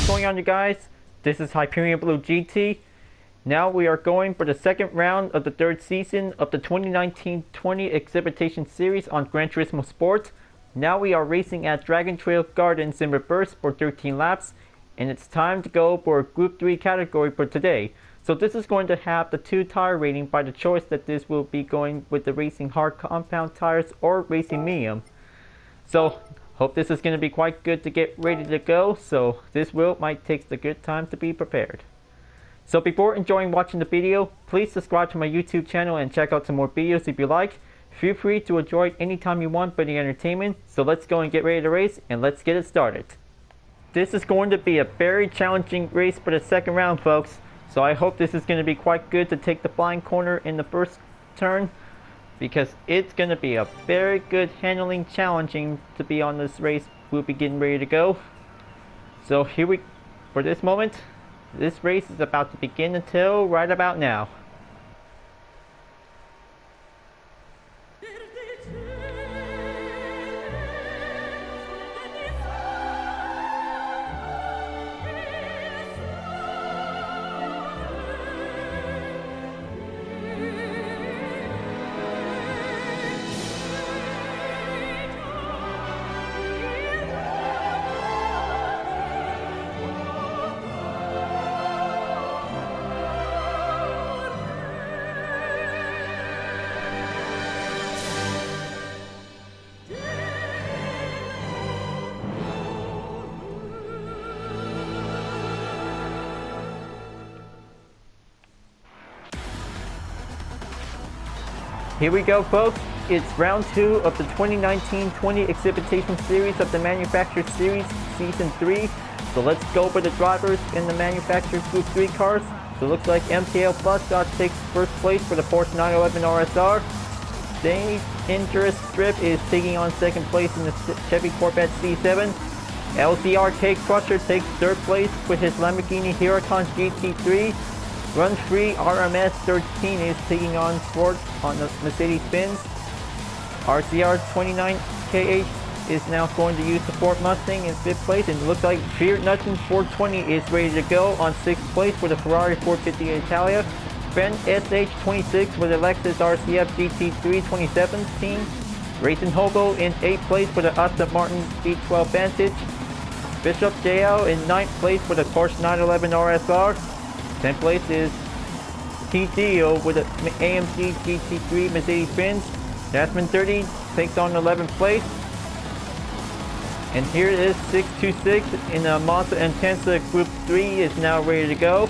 going on, you guys? This is Hyperion-Blue-GT. Now we are going for the second round of the third season of the 2019-20 Exhibition Series on Gran Turismo Sport. Now we are racing at Dragon Trail Gardens in reverse for 13 laps, and it's time to go for Group 3 category for today. So this is going to have the 2 tire rating by the choice that this will be going with the racing hard compound tires or racing medium. So hope this is going to be quite good to get ready to go, so this might take a good time to be prepared. So before enjoying watching the video, please subscribe to my YouTube channel and check out some more videos if you like. Feel free to enjoy it anytime you want for the entertainment, so let's go and get ready to race and let's get it started. This is going to be a very challenging race for the second round, folks, so I hope this is going to be quite good to take the flying corner in the first turn, because it's going to be a very good handling, challenging to be on this race. We'll be getting ready to go. So for this moment, this race is about to begin until right about now. Here we go, folks. It's round 2 of the 2019-20 Exhibition Series of the Manufacturer Series Season 3. So let's go for the drivers in the Manufacturer Group 3 cars. So it looks like MTL Plus takes first place for the Porsche 911 RSR. Dangerous Strip is taking on second place in the Chevy Corvette C7. LCRK Crusher takes third place with his Lamborghini Huracan GT3. Run Free RMS 13 is taking on Sport on the Mercedes-Benz. RCR 29KH is now going to use the Ford Mustang in 5th place, and it looks like Fear Nothing 420 is ready to go on 6th place for the Ferrari 450 Italia. Ben SH26 with the Lexus RCF GT3 2017. Racing Hobo in 8th place for the Aston Martin V12 Vantage. Bishop JL in 9th place for the Porsche 911 RSR. 10th place is TDO with the AMG GT3 Mercedes-Benz. Jasmine 30 takes on 11th place. And here it is 626 in the Mazda Intensa Group 3 is now ready to go.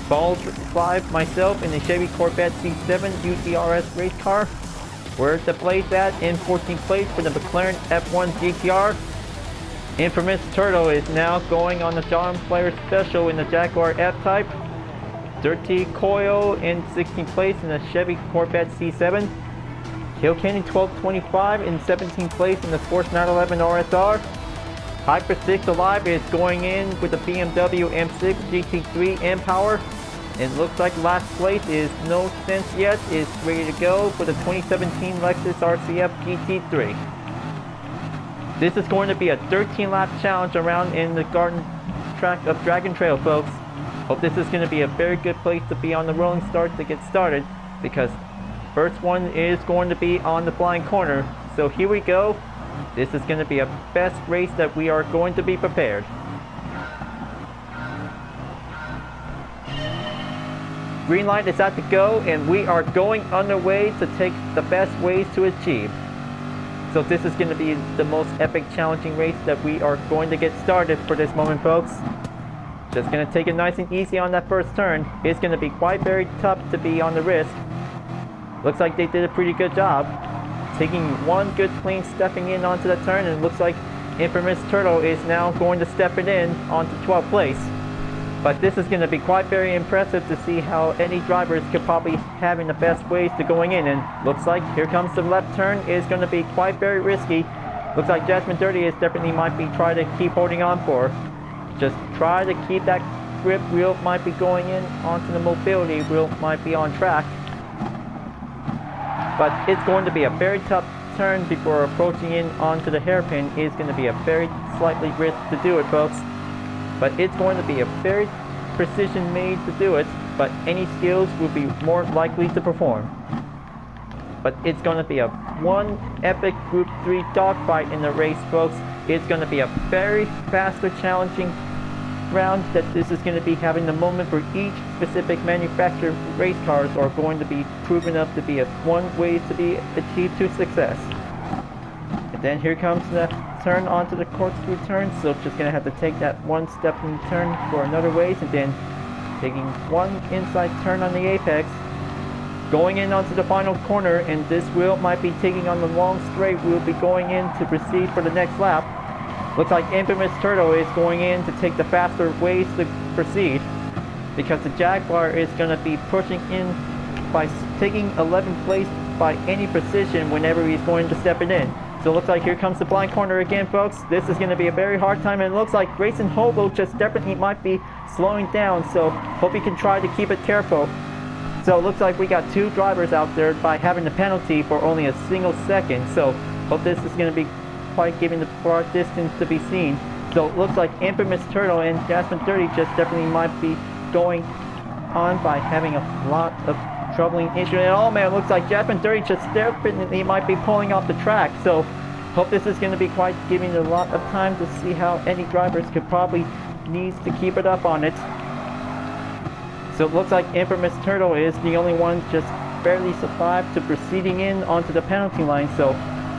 Ball 5 myself in the Chevy Corvette C7 UTRS race car. Where's the place at? In 14th place for the McLaren F1 GTR. Infamous Turtle is now going on the John Player Special in the Jaguar F-Type. Dirty Coil in 16th place in the Chevy Corvette C7. Kilkenny 1225 in 17th place in the Porsche 911 RSR. Hyper 6 Alive is going in with the BMW M6 GT3 M-Power. It looks like last place is No Sense Yet is ready to go for the 2017 Lexus RCF GT3. This is going to be a 13-lap challenge around in the garden track of Dragon Trail, folks. Hope this is going to be a very good place to be on the rolling start to get started, because first one is going to be on the flying corner. So here we go. This is going to be a best race that we are going to be prepared. Green light is out to go, and we are going underway to take the best ways to achieve. So this is going to be the most epic, challenging race that we are going to get started for this moment, folks. Just going to take it nice and easy on that first turn. It's going to be quite very tough to be on the wrist. Looks like they did a pretty good job. Taking one good clean stepping in onto the turn, and it looks like Infamous Turtle is now going to step it in onto 12th place. But this is going to be quite very impressive to see how any drivers could probably having the best ways to going in. And looks like here comes the left turn is going to be quite very risky. Looks like Jasmine 30 is definitely might be trying to keep holding on for. Just try to keep that grip wheel might be going in onto the mobility wheel might be on track. But it's going to be a very tough turn before approaching in onto the hairpin. Is going to be a very slightly risk to do it, folks. but it's going to be a very precision made to do it, but any skills will be more likely to perform. But it's going to be a one epic Group 3 dogfight in the race, folks. It's going to be a very faster, challenging round that this is going to be having the moment for each specific manufacturer race cars are going to be proven up to be a one way to be achieved to success. And then here comes the turn onto the corkscrew turn, so just going to have to take that one step in turn for another ways, and then taking one inside turn on the apex, going in onto the final corner, and this wheel might be taking on the long straight. We'll be going in to proceed for the next lap. Looks like Infamous Turtle is going in to take the faster ways to proceed, because the Jaguar is going to be pushing in by taking 11th place by any precision whenever he's going to step it in. So it looks like here comes the blind corner again, folks. This is going to be a very hard time, and it looks like Racing Hobo just definitely might be slowing down, so hope he can try to keep it careful. So it looks like we got two drivers out there by having the penalty for only a single second, so hope this is going to be quite giving the far distance to be seen. So it looks like Infamous Turtle and Jasmine 30 just definitely might be going on by having a lot of troubling issues. And oh man, it looks like Jasmine 30 just definitely might be pulling off the track. So hope this is going to be quite giving a lot of time to see how any drivers could probably needs to keep it up on it. So it looks like Infamous Turtle is the only one just barely survived to proceeding in onto the penalty line. So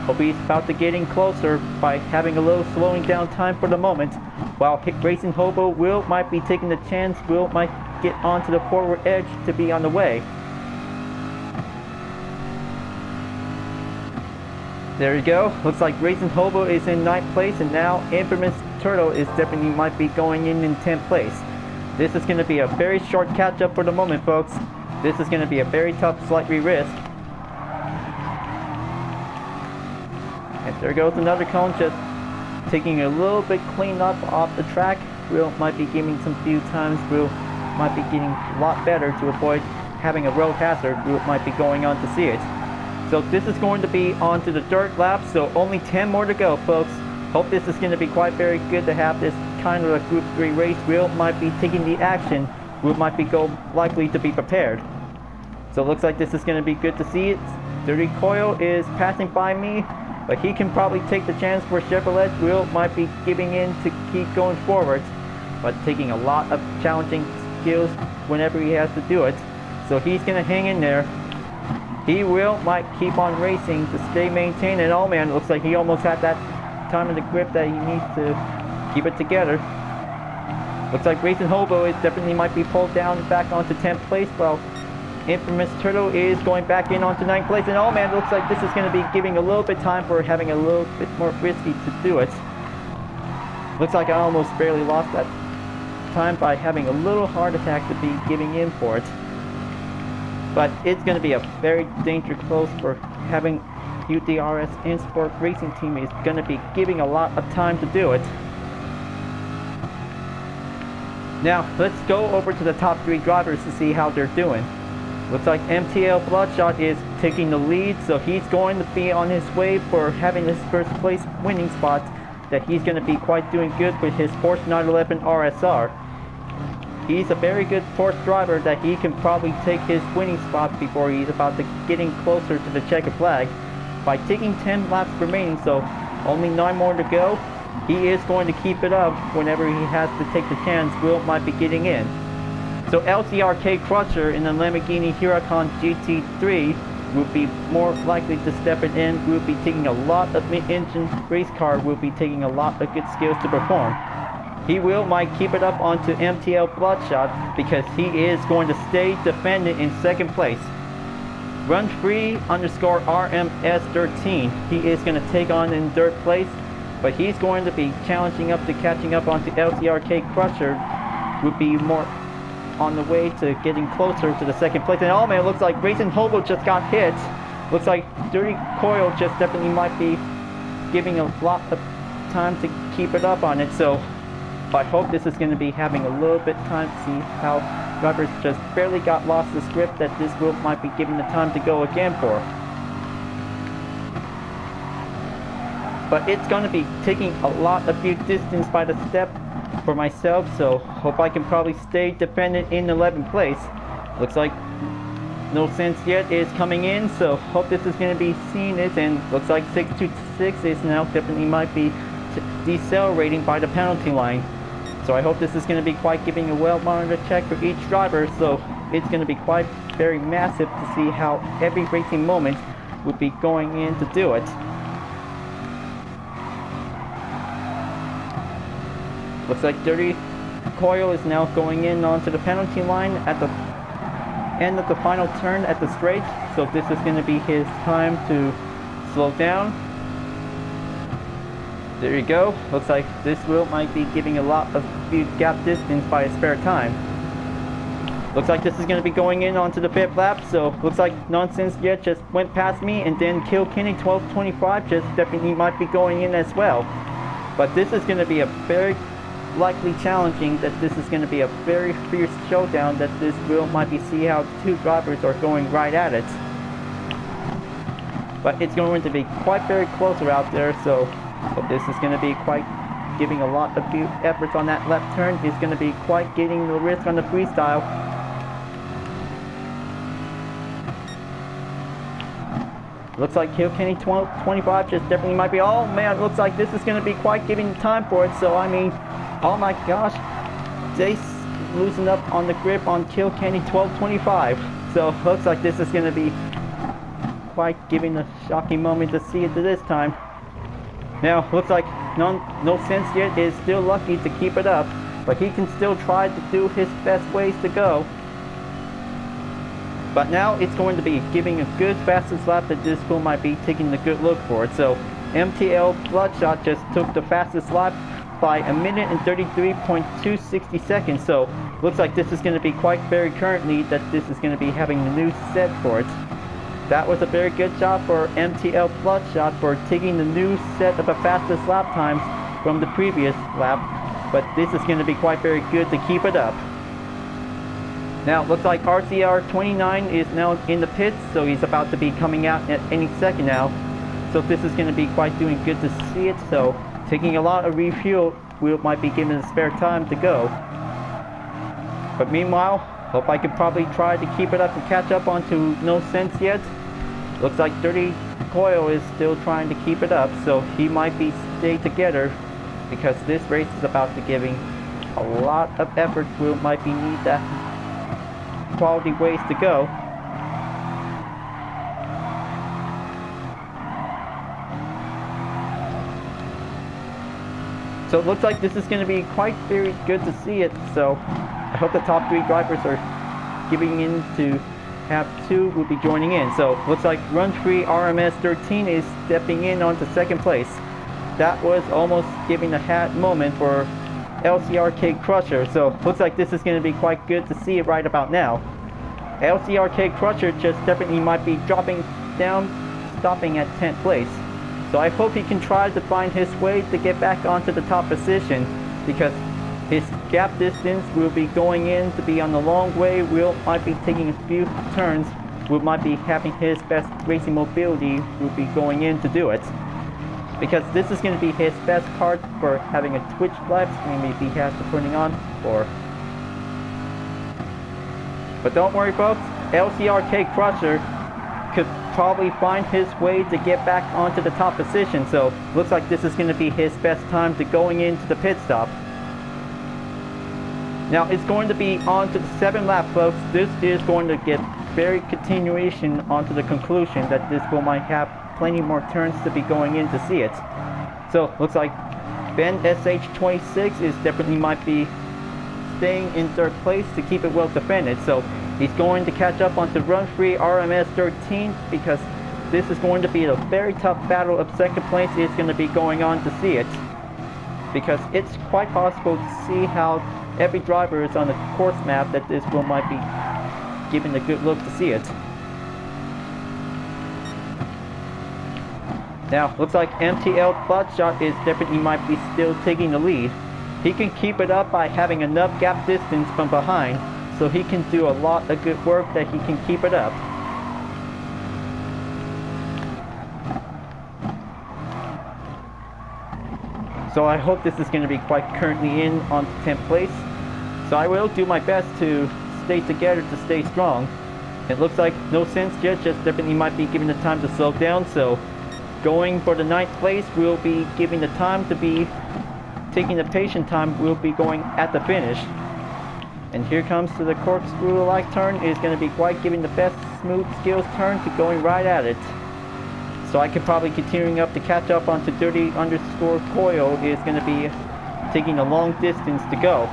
hope he's about to getting closer by having a little slowing down time for the moment, while Racing Hobo might be taking the chance, might get onto the forward edge to be on the way. There you go. Looks like Racing Hobo is in 9th place, and now Infamous Turtle is definitely might be going in 10th place. This is going to be a very short catch up for the moment, folks. This is going to be a very tough, slightly risk. And there goes another cone, just taking a little bit clean up off the track. Might be giving some few times. Might be getting a lot better to avoid having a road hazard. Might be going on to see it. So this is going to be onto the dirt lap, so only 10 more to go, folks. Hope this is going to be quite very good to have this kind of a Group 3 race. Might be taking the action. Might be likely to be prepared. So it looks like this is going to be good to see it. Dirty Coil is passing by me, but he can probably take the chance for Chevrolet. Might be giving in to keep going forward, but taking a lot of challenging skills whenever he has to do it. So he's going to hang in there. He might keep on racing to stay maintained, and oh man, it looks like he almost had that time in the grip that he needs to keep it together. Looks like Racing Hobo is definitely might be pulled down back onto 10th place, while Infamous Turtle is going back in onto 9th place, and oh man, it looks like this is going to be giving a little bit time for having a little bit more risky to do it. Looks like I almost barely lost that time by having a little heart attack to be giving in for it. But it's going to be a very dangerous close for having UDRS Insport Racing Team is going to be giving a lot of time to do it. Now let's go over to the top 3 drivers to see how they're doing. Looks like MTL Bloodshot is taking the lead, so he's going to be on his way for having his first place winning spot, that he's going to be quite doing good with his Porsche 911 RSR. He's a very good Porsche driver that he can probably take his winning spot before he's about to getting closer to the checkered flag. By taking 10 laps remaining, so only 9 more to go, he is going to keep it up whenever he has to take the chance. Might be getting in. So LCRK Crusher in the Lamborghini Huracan GT3 will be more likely to step it in. Will be taking a lot of mid-engine race car. Will be taking a lot of good skills to perform. He might keep it up onto MTL Bloodshot because he is going to stay defending in 2nd place. Run free _ RMS13. He is going to take on in 3rd place, but he's going to be challenging up to catching up onto LCRK Crusher. Would be more on the way to getting closer to the 2nd place. And oh man, it looks like Racing Hobo just got hit. Looks like Dirty Coil just definitely might be giving a lot of time to keep it up on it. So I hope this is going to be having a little bit time to see how drivers just barely got lost the script that this might be giving the time to go again for. But it's going to be taking a lot of distance by the step for myself, so hope I can probably stay defended in 11th place. Looks like No Sense Yet is coming in, so hope this is going to be seeing it, and looks like 626 is now definitely might be decelerating by the penalty line. So I hope this is going to be quite giving a well-monitored check for each driver, so it's going to be quite very massive to see how every racing moment would be going in to do it. Looks like Dirty Coil is now going in onto the penalty line at the end of the final turn at the straight, so this is going to be his time to slow down. There you go. Looks like this wheel might be giving a lot of gap distance by a spare time. Looks like this is going to be going in onto the 5th lap, so looks like Nonsense Yet just went past me, and then Kilkenny 1225 just definitely might be going in as well. But this is going to be a very likely challenging, that this is going to be a very fierce showdown, that this wheel might be see how two drivers are going right at it. But it's going to be quite very closer out there, so hope this is going to be quite giving a lot of efforts on that left turn. Is going to be quite getting the risk on the freestyle. Looks like Kilkenny 1225 just definitely might be, oh man, looks like this is going to be quite giving time for it. So I mean, oh my gosh, Jace loosened up on the grip on Kilkenny 1225. So looks like this is going to be quite giving a shocking moment to see it this time. Now looks like No Sense Yet is still lucky to keep it up, but he can still try to do his best ways to go. But now it's going to be giving a good fastest lap that this wheel might be taking a good look for it. So MTL Bloodshot just took the fastest lap by 1 minute and 33.260 seconds. So looks like this is going to be quite very currently that this is going to be having the new set for it. That was a very good job for MTL Bloodshot for taking the new set of the fastest lap times from the previous lap. But this is going to be quite very good to keep it up. Now it looks like RCR 29 is now in the pits, so he's about to be coming out at any second now. So this is going to be quite doing good to see it. So taking a lot of refuel, we might be given a spare time to go. But meanwhile, hope I can probably try to keep it up and catch up onto No Sense Yet. Looks like Dirty Coil is still trying to keep it up, so he might be stay together, because this race is about to giving a lot of effort. We might be need that quality ways to go. So it looks like this is going to be quite very good to see it. So I hope the top 3 drivers are giving in to have 2 will be joining in. So looks like Run Free RMS 13 is stepping in onto 2nd place. That was almost giving a hat moment for LCRK Crusher. So looks like this is going to be quite good to see it right about now. LCRK Crusher just definitely might be dropping down, stopping at 10th place. So I hope he can try to find his way to get back onto the top position, because his gap distance will be going in to be on the long way. Will might be taking a few turns. Will might be having his best racing mobility. Will be going in to do it, because this is going to be his best card for having a Twitch live stream if he has to putting on for. But don't worry folks, LCRK Crusher could probably find his way to get back onto the top position. So looks like this is going to be his best time to going into the pit stop. Now it's going to be on to the 7th lap folks. This is going to get very continuation onto the conclusion that this will might have plenty more turns to be going in to see it. So looks like Ben SH26 is definitely might be staying in 3rd place to keep it well defended. So he's going to catch up onto Run Free RMS 13, because this is going to be a very tough battle of 2nd place. It's going to be going on to see it, because it's quite possible to see how every driver is on the course map that this will might be giving a good look to see it. Now looks like MTL Bloodshot is definitely might be still taking the lead. He can keep it up by having enough gap distance from behind, so he can do a lot of good work that he can keep it up. So I hope this is going to be quite currently in on 10th place. So I will do my best to stay together, to stay strong. It looks like no sense just definitely might be giving the time to slow down. So going for the 9th place, we'll be giving the time to be taking the patient time. We'll be going at the finish. And here comes to the corkscrew-like turn. Is going to be quite giving the best smooth skills turn to going right at it. So I can probably continuing up to catch up onto dirty_coil is going to be taking a long distance to go.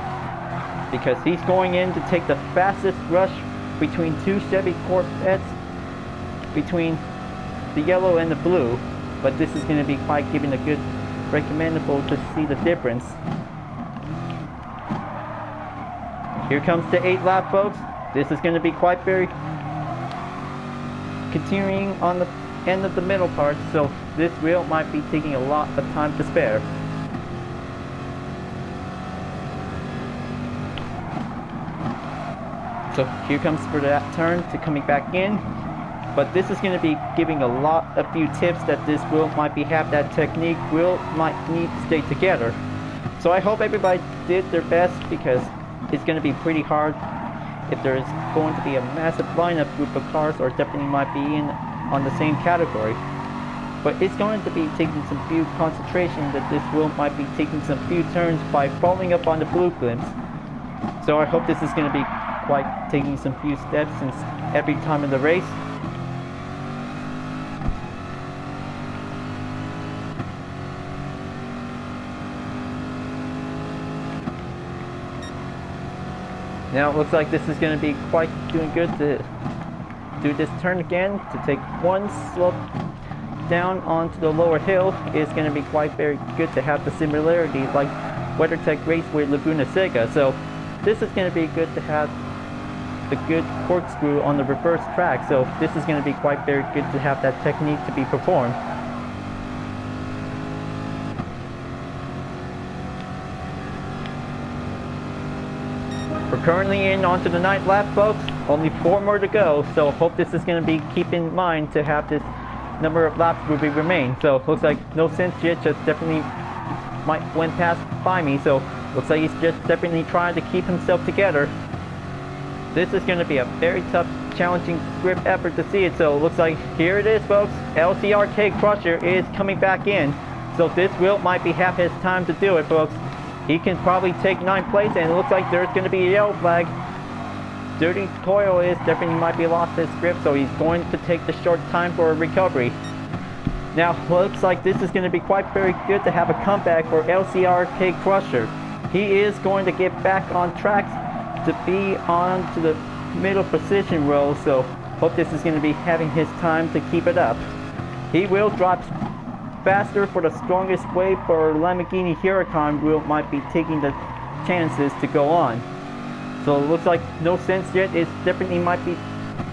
Because he's going in to take the fastest rush between two Chevy Corvettes, between the yellow and the blue. But this is going to be quite giving a good recommendable to see the difference. Here comes the 8th lap, folks. This is going to be quite very continuing on the end of the middle part, so this wheel might be taking a lot of time to spare. So here comes for that turn to coming back in. But this is going to be giving a few tips that this wheel might be have that technique wheel might need to stay together. So I hope everybody did their best, because it's going to be pretty hard if there's going to be a massive lineup group of cars, or definitely might be in on the same category. But it's going to be taking some few concentration that this wheel might be taking some few turns by following up on the blue glimpse. So I hope this is going to be quite taking some few steps since every time in the race. Now it looks like this is going to be quite doing good to do this turn again, to take one slope down onto the lower hill. Is going to be quite very good to have the similarity like WeatherTech Raceway Laguna Seca. So this is going to be good to have the good corkscrew on the reverse track. So this is going to be quite very good to have that technique to be performed. We're currently in onto the 9th lap, folks. Only 4 more to go, so hope this is going to be keep in mind to have this number of laps will be remain. So looks like no sense yet, just definitely might went past by me. So looks like he's just definitely trying to keep himself together. This is going to be a very tough, challenging grip effort to see it. So it looks like here it is, folks. LCRK Crusher is coming back in. So this wheel might be half his time to do it, folks. He can probably take 9th place, and it looks like there's going to be a yellow flag. Dirty Coil is definitely might be lost his grip, so he's going to take the short time for a recovery. Now, looks like this is going to be quite very good to have a comeback for LCRK Crusher. He is going to get back on track to be on to the middle position row, so hope this is going to be having his time to keep it up. He will drop faster for the strongest wave for Lamborghini Huracan wheel might be taking the chances to go on. So it looks like no sense yet. It definitely might be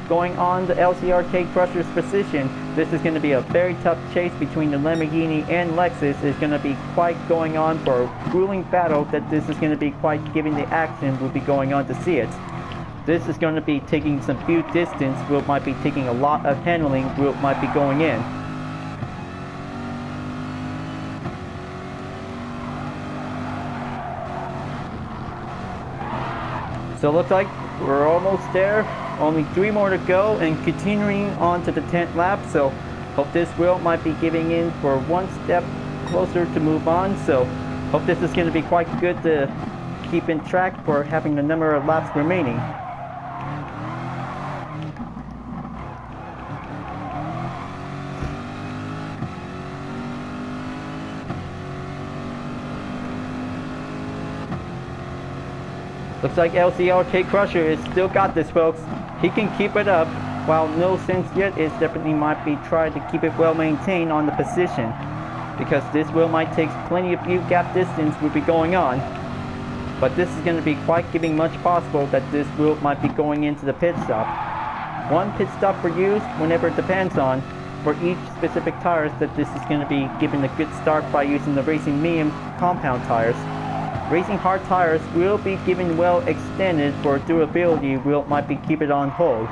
going on the LCRK Crusher's position. This is going to be a very tough chase between the Lamborghini and Lexus. It's going to be quite going on for a grueling battle that this is going to be quite giving the action will be going on to see it. This is going to be taking some few distance. Wheel might be taking a lot of handling. Wheel might be going in. So it looks like we're almost there. Only 3 more to go and continuing on to the 10th lap. So hope this wheel might be giving in for 1 step closer to move on. So hope this is going to be quite good to keep in track for having the number of laps remaining. Looks like LCRK Crusher is still got this, folks. He can keep it up, while no sense yet is definitely might be trying to keep it well maintained on the position, because this wheel might take plenty of few gap distance will be going on. But this is going to be quite giving much possible that this wheel might be going into the pit stop. 1 pit stop for use whenever it depends on for each specific tires that this is going to be giving a good start by using the Racing Medium compound tires. Racing Hard tires will be given well extended for durability will might be keep it on hold.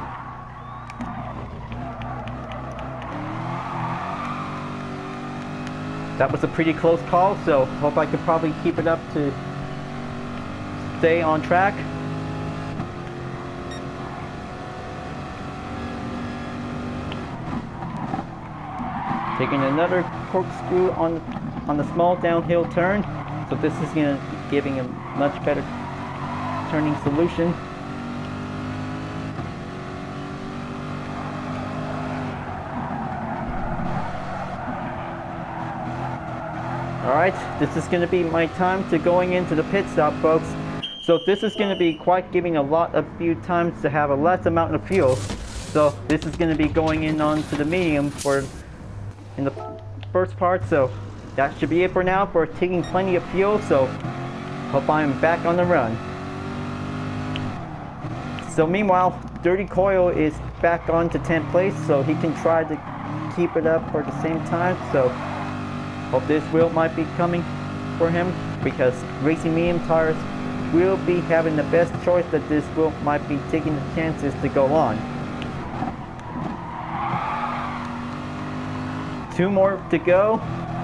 That was a pretty close call, so hope I could probably keep it up to stay on track. Taking another corkscrew on the small downhill turn, so this is going to be giving a much better turning solution. Alright, this is going to be my time to going into the pit stop, folks. So this is going to be quite giving a lot of few times to have a less amount of fuel. So this is going to be going in onto the medium in the first part. So that should be it for now for taking plenty of fuel. So hope I'm back on the run. So meanwhile, Dirty Coil is back on to 10th place, so he can try to keep it up for the same time. So hope this wheel might be coming for him, because Racing Medium tires will be having the best choice that this wheel might be taking the chances to go on. 2 more to go.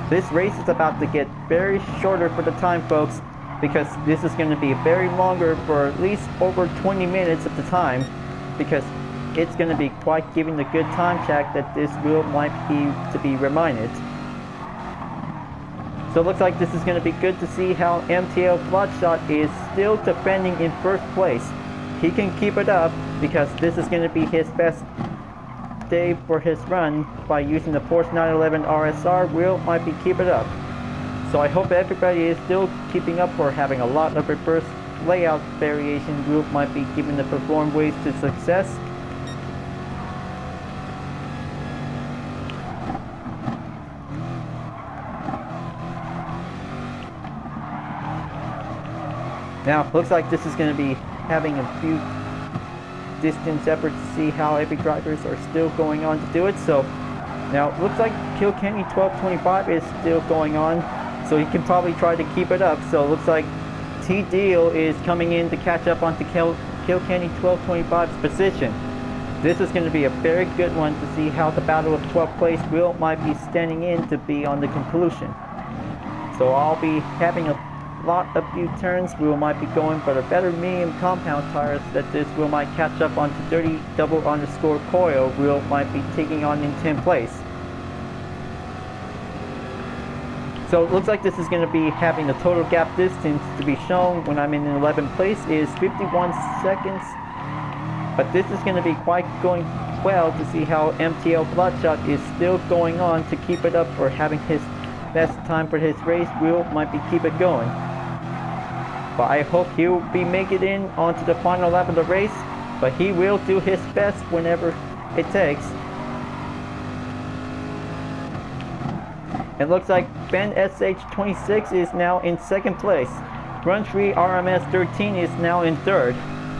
This race is about to get very shorter for the time, folks, because this is going to be very longer for at least over 20 minutes of the time, because it's going to be quite giving the good time check that this wheel might be to be reminded. So it looks like this is going to be good to see how MTL Bloodshot is still defending in first place. He can keep it up because this is going to be his best day for his run by using the Porsche 911 RSR wheel might be keep it up. So I hope everybody is still keeping up or having a lot of reverse layout variation group might be giving the perform ways to success. Now, looks like this is going to be having a few distance efforts to see how every drivers are still going on to do it. So now it looks like Kilkenny 1225 is still going on, so he can probably try to keep it up. So it looks like T-Deal is coming in to catch up onto Kilkenny 1225's position. This is going to be a very good one to see how the battle of 12th place wheel might be standing in to be on the conclusion. So I'll be having a lot of few turns. Wheel might be going for the better medium compound tires that this wheel might catch up onto Dirty Double Underscore Coil wheel might be taking on in 10th place. So it looks like this is going to be having the total gap distance to be shown when I'm in 11th place is 51 seconds. But this is going to be quite going well to see how MTL Bloodshot is still going on to keep it up for having his best time for his race wheel might be keep it going. But I hope he'll be making it in onto the final lap of the race, but he will do his best whenever it takes. It looks like Ben SH26 is now in 2nd place. Gruntree RMS 13 is now in 3rd.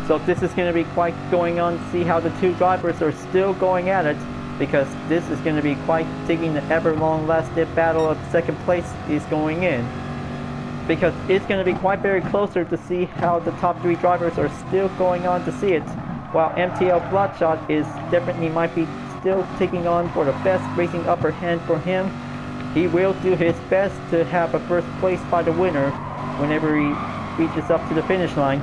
So this is going to be quite going on to see how the two drivers are still going at it, because this is going to be quite digging the ever long lasted battle of 2nd place is going in. Because it's going to be quite very closer to see how the top 3 drivers are still going on to see it, while MTL Bloodshot is definitely might be still taking on for the best racing upper hand for him. He will do his best to have a first place by the winner whenever he reaches up to the finish line.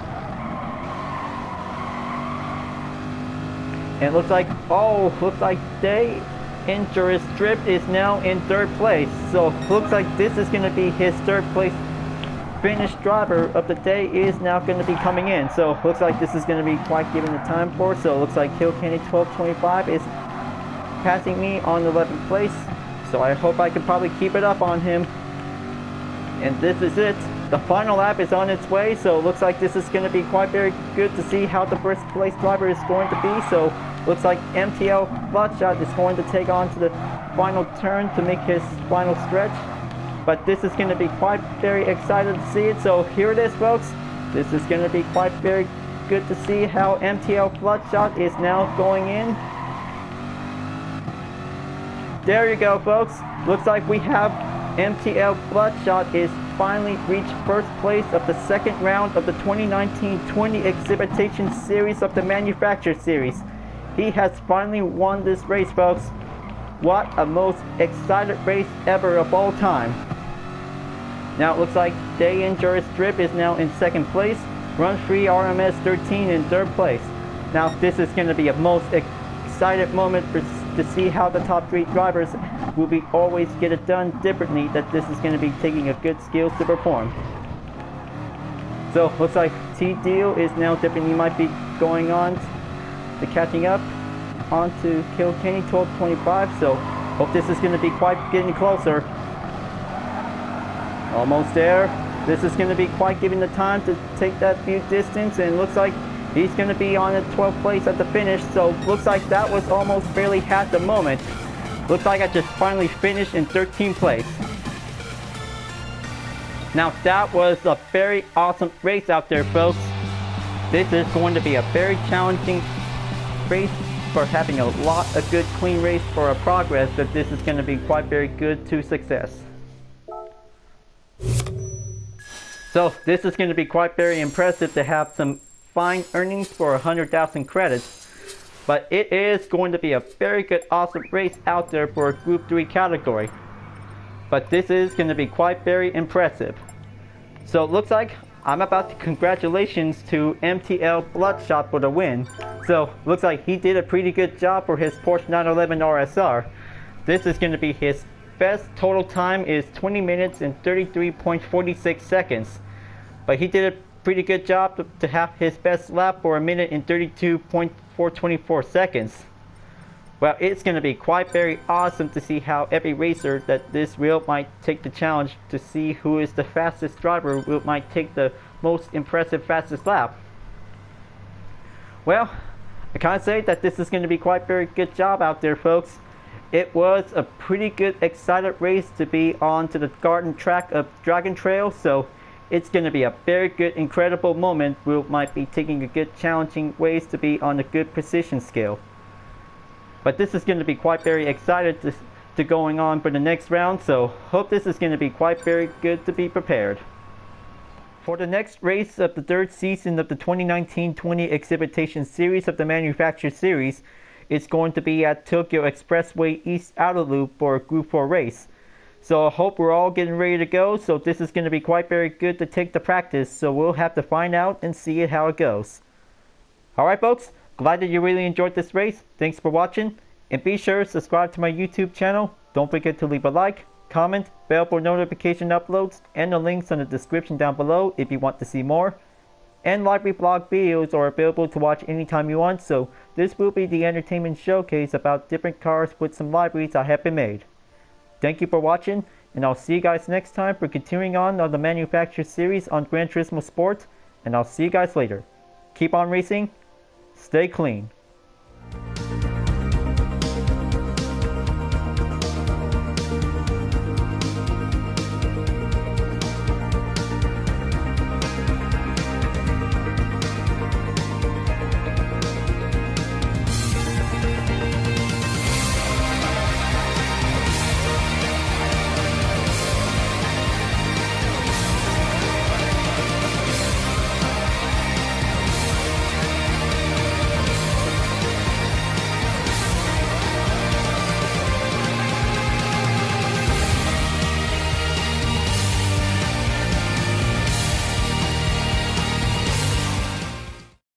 And it looks like Day Injurious Strip is now in 3rd place. So looks like this is going to be his 3rd place finished driver of the day is now going to be coming in. So looks like this is going to be quite giving the time for. So it looks like Kilkenny 1225 is passing me on 11th place. So I hope I can probably keep it up on him. And this is it. The final lap is on its way, so it looks like this is going to be quite very good to see how the first place driver is going to be. So looks like MTL Bloodshot is going to take on to the final turn to make his final stretch. But this is going to be quite very excited to see it. So here it is, folks. This is going to be quite very good to see how MTL Bloodshot is now going in. There you go, folks. Looks like we have MTL Bloodshot is finally reached first place of the 2nd round of the 2019-20 Exhibition Series of the Manufacturer Series. He has finally won this race, folks. what a most excited race ever of all time. Now it looks like Day Endurance Strip is now in second place. Run Free RMS 13 in third place. Now this is going to be a most excited moment to see how the top 3 drivers will be always get it done differently, that this is going to be taking a good skills to perform. So looks like T-Deal is now dipping. He might be going on to catching up onto Kilkenny 12:25. So hope this is going to be quite getting closer. Almost there. This is going to be quite giving the time to take that few distance, and looks like he's going to be on the 12th place at the finish. So looks like that was almost barely at the moment. Looks like I just finally finished in 13th place. Now that was a very awesome race out there, folks. This is going to be a very challenging race for having a lot of good clean race for a progress, but this is going to be quite very good to success. So this is going to be quite very impressive to have some fine earnings for 100,000 credits, but it is going to be a very good awesome race out there for a Group 3 category. But this is going to be quite very impressive. So it looks like I'm about to congratulations to MTL Bloodshot for the win. So looks like he did a pretty good job for his Porsche 911 RSR. This is going to be his best total time is 20 minutes and 33.46 seconds. But he did a pretty good job to have his best lap for 1 minute and 32.424 seconds. Well, it's going to be quite very awesome to see how every racer that this wheel might take the challenge to see who is the fastest driver who might take the most impressive fastest lap. Well, I can't say that this is going to be quite very good job out there, folks. It was a pretty good excited race to be on to the garden track of Dragon Trail, so it's going to be a very good incredible moment. We might be taking a good challenging ways to be on a good precision scale. But this is going to be quite very excited to going on for the next round, so hope this is going to be quite very good to be prepared. For the next race of the 3rd season of the 2019-20 Exhibition Series of the Manufacturer Series, it's going to be at Tokyo Expressway East Outer Loop for a Group 4 race. So I hope we're all getting ready to go, so this is going to be quite very good to take the practice, so we'll have to find out and see how it goes. Alright folks, glad that you really enjoyed this race. Thanks for watching, and be sure to subscribe to my YouTube channel. Don't forget to leave a like, comment, bell for notification uploads, and the links in the description down below if you want to see more. And library blog videos are available to watch anytime you want, so this will be the entertainment showcase about different cars with some libraries I have been made. Thank you for watching, and I'll see you guys next time for continuing on the Manufacturer Series on Gran Turismo Sport, and I'll see you guys later. Keep on racing, stay clean.